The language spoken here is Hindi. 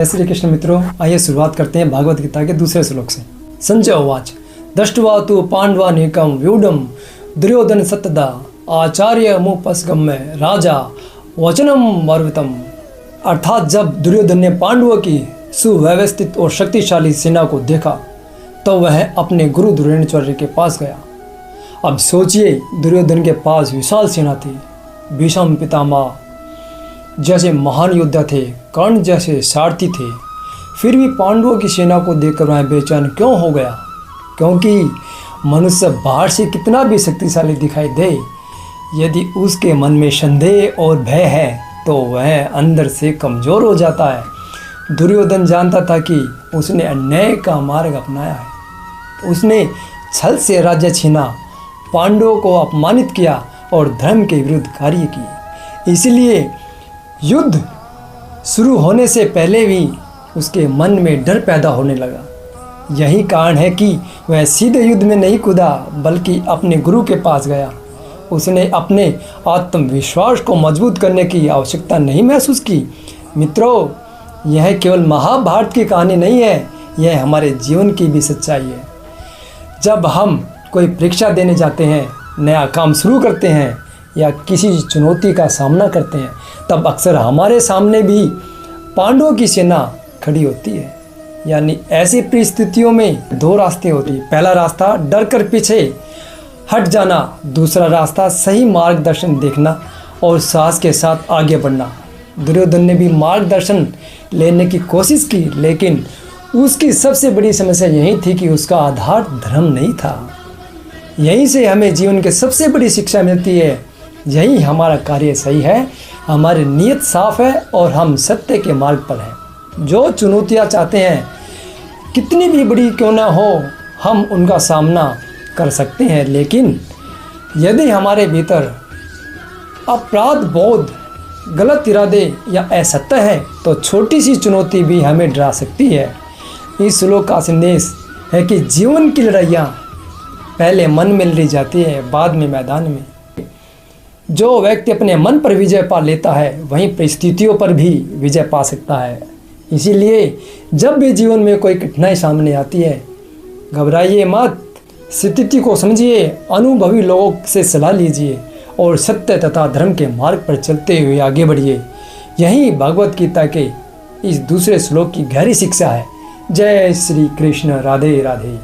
जय श्री कृष्ण मित्रों, आइए शुरुआत करते हैं भागवत गीता के दूसरे श्लोक से। संजय उवाच दृष्ट्वा तु पांडवानीकं व्यूढं दुर्योधन सत्तदा आचार्य मुपस्गम्य राजा वचनम वर्वितम। अर्थात जब दुर्योधन ने पांडवों की सुव्यवस्थित और शक्तिशाली सेना को देखा तो वह अपने गुरु द्रोणाचार्य के पास गया। अब सोचिए, दुर्योधन के पास विशाल सेना थी, भीष्म पितामह जैसे महान योद्धा थे, कर्ण जैसे सारथी थे, फिर भी पांडवों की सेना को देखकर वह बेचैन क्यों हो गया? क्योंकि मनुष्य बाहर से कितना भी शक्तिशाली दिखाई दे, यदि उसके मन में संदेह और भय है तो वह अंदर से कमज़ोर हो जाता है। दुर्योधन जानता था कि उसने अन्याय का मार्ग अपनाया है। उसने छल से राज्य छीना, पांडवों को अपमानित किया और धर्म के विरुद्ध कार्य किए। इसलिए युद्ध शुरू होने से पहले भी उसके मन में डर पैदा होने लगा। यही कारण है कि वह सीधे युद्ध में नहीं कूदा, बल्कि अपने गुरु के पास गया। उसने अपने आत्मविश्वास को मजबूत करने की आवश्यकता नहीं महसूस की। मित्रों, यह केवल महाभारत की कहानी नहीं है, यह हमारे जीवन की भी सच्चाई है। जब हम कोई परीक्षा देने जाते हैं, नया काम शुरू करते हैं या किसी चुनौती का सामना करते हैं, तब अक्सर हमारे सामने भी पांडवों की सेना खड़ी होती है। यानी ऐसी परिस्थितियों में दो रास्ते होते हैं। पहला रास्ता डर कर पीछे हट जाना, दूसरा रास्ता सही मार्गदर्शन देखना और साहस के साथ आगे बढ़ना। दुर्योधन ने भी मार्गदर्शन लेने की कोशिश की, लेकिन उसकी सबसे बड़ी समस्या यही थी कि उसका आधार धर्म नहीं था। यहीं से हमें जीवन की सबसे बड़ी शिक्षा मिलती है। यही हमारा कार्य सही है, हमारी नीयत साफ है और हम सत्य के मार्ग पर हैं। जो चुनौतियाँ चाहते हैं, कितनी भी बड़ी क्यों ना हो, हम उनका सामना कर सकते हैं। लेकिन यदि हमारे भीतर अपराध बोध, गलत इरादे या असत्य है तो छोटी सी चुनौती भी हमें डरा सकती है। इस श्लोक का संदेश है कि जीवन की लड़ाइयाँ पहले मन में लड़ी जाती है, बाद में मैदान में। जो व्यक्ति अपने मन पर विजय पा लेता है, वहीं परिस्थितियों पर भी विजय पा सकता है। इसीलिए जब भी जीवन में कोई कठिनाई सामने आती है, घबराइए मत, स्थिति को समझिए, अनुभवी लोगों से सलाह लीजिए और सत्य तथा धर्म के मार्ग पर चलते हुए आगे बढ़िए। यही भगवत गीता के इस दूसरे श्लोक की गहरी शिक्षा है। जय श्री कृष्ण, राधे राधे।